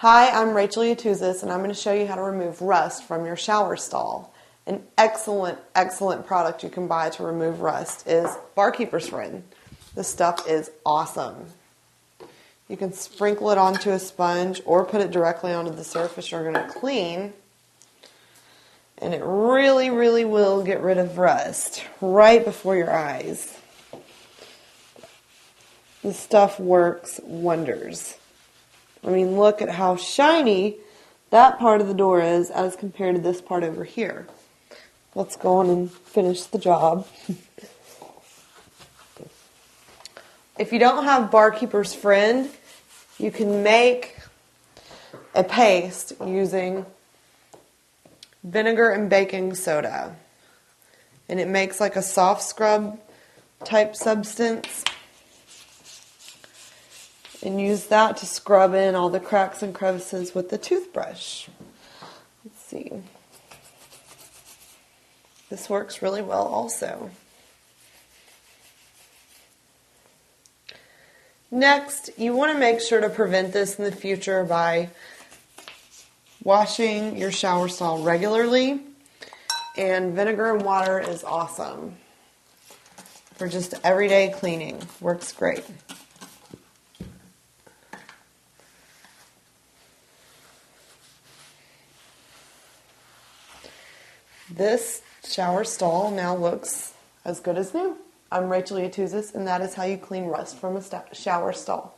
Hi, I'm Rachel Yatuzis, and I'm going to show you how to remove rust from your shower stall. An excellent, excellent product you can buy to remove rust is Barkeeper's Friend. This stuff is awesome. You can sprinkle it onto a sponge or put it directly onto the surface you're going to clean, and it really, really will get rid of rust right before your eyes. This stuff works wonders. I mean, look at how shiny that part of the door is as compared to this part over here. Let's go on and finish the job. If you don't have Barkeeper's Friend, you can make a paste using vinegar and baking soda. And it makes like a soft scrub type substance. And use that to scrub in all the cracks and crevices with the toothbrush. Let's see. This works really well also. Next, you want to make sure to prevent this in the future by washing your shower stall regularly. And vinegar and water is awesome for just everyday cleaning. Works great. This shower stall now looks as good as new. I'm Rachel Yatuzis, and that is how you clean rust from a shower stall.